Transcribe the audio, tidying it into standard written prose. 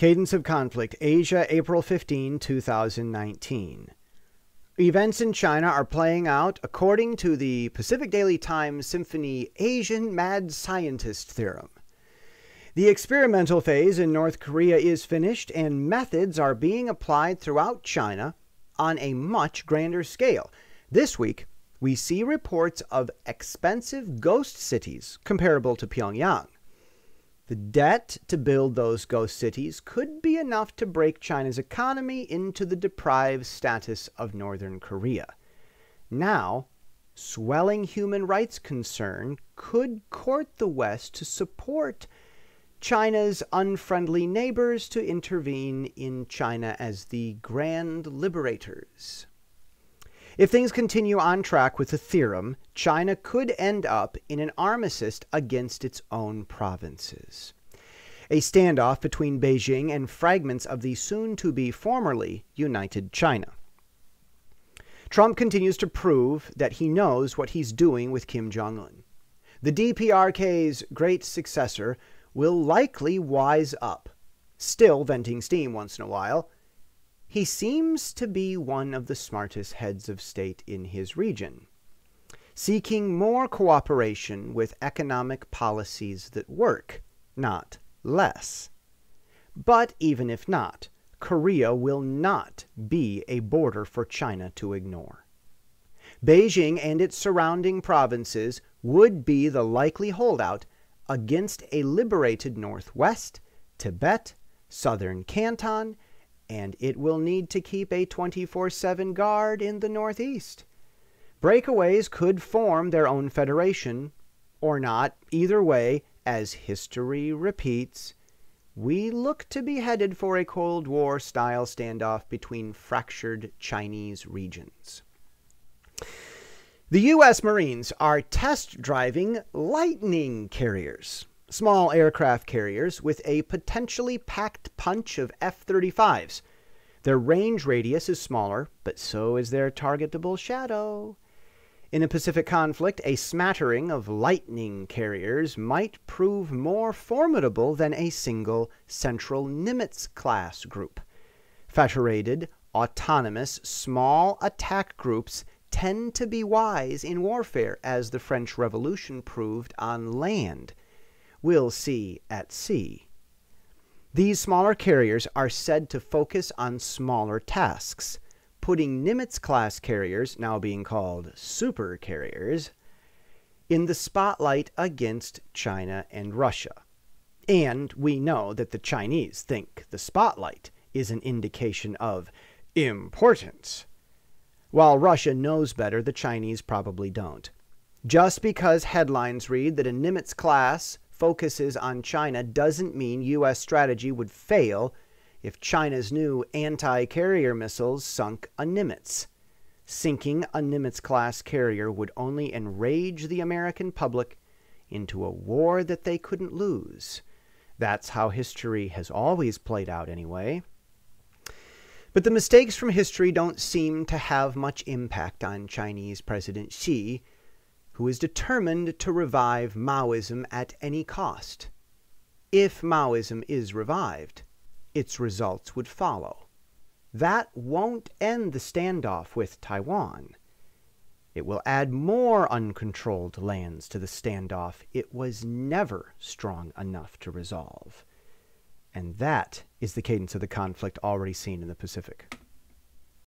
Cadence of Conflict, Asia, April 15, 2019. Events in China are playing out according to the Pacific Daily Times Symphony Asian Mad Scientist Theorem. The experimental phase in North Korea is finished, and methods are being applied throughout China on a much grander scale. This week, we see reports of expensive ghost cities comparable to Pyongyang. The debt to build those ghost cities could be enough to break China's economy into the deprived status of Northern Korea. Now, swelling human rights concern could court the West to support China's unfriendly neighbors to intervene in China as the grand liberators. If things continue on track with the theorem, China could end up in an armistice against its own provinces. A standoff between Beijing and fragments of the soon-to-be formerly united China. Trump continues to prove that he knows what he's doing with Kim Jong-un. The DPRK's great successor will likely wise up, still venting steam once in a while. He seems to be one of the smartest heads of state in his region, seeking more cooperation with economic policies that work, not less. But even if not, Korea will not be a border for China to ignore. Beijing and its surrounding provinces would be the likely holdout against a liberated Northwest, Tibet, Southern Canton, and it will need to keep a 24/7 guard in the Northeast. Breakaways could form their own federation, or not. Either way, as history repeats, we look to be headed for a Cold War-style standoff between fractured Chinese regions. The U.S. Marines are test driving Lightning carriers, small aircraft carriers with a potentially packed punch of F-35s. Their range radius is smaller, but so is their targetable shadow. In a Pacific conflict, a smattering of Lightning carriers might prove more formidable than a single central Nimitz-class group. Federated, autonomous, small attack groups tend to be wise in warfare, as the French Revolution proved on land. We'll see at sea. These smaller carriers are said to focus on smaller tasks, putting Nimitz-class carriers, now being called super carriers, in the spotlight against China and Russia. And we know that the Chinese think the spotlight is an indication of importance. While Russia knows better, the Chinese probably don't. Just because headlines read that a Nimitz-class focuses on China doesn't mean U.S. strategy would fail if China's new anti-carrier missiles sunk a Nimitz. Sinking a Nimitz-class carrier would only enrage the American public into a war that they couldn't lose. That's how history has always played out anyway. But the mistakes from history don't seem to have much impact on Chinese President Xi, who is determined to revive Maoism at any cost. If Maoism is revived, its results would follow. That won't end the standoff with Taiwan. It will add more uncontrolled lands to the standoff it was never strong enough to resolve. And that is the cadence of the conflict already seen in the Pacific.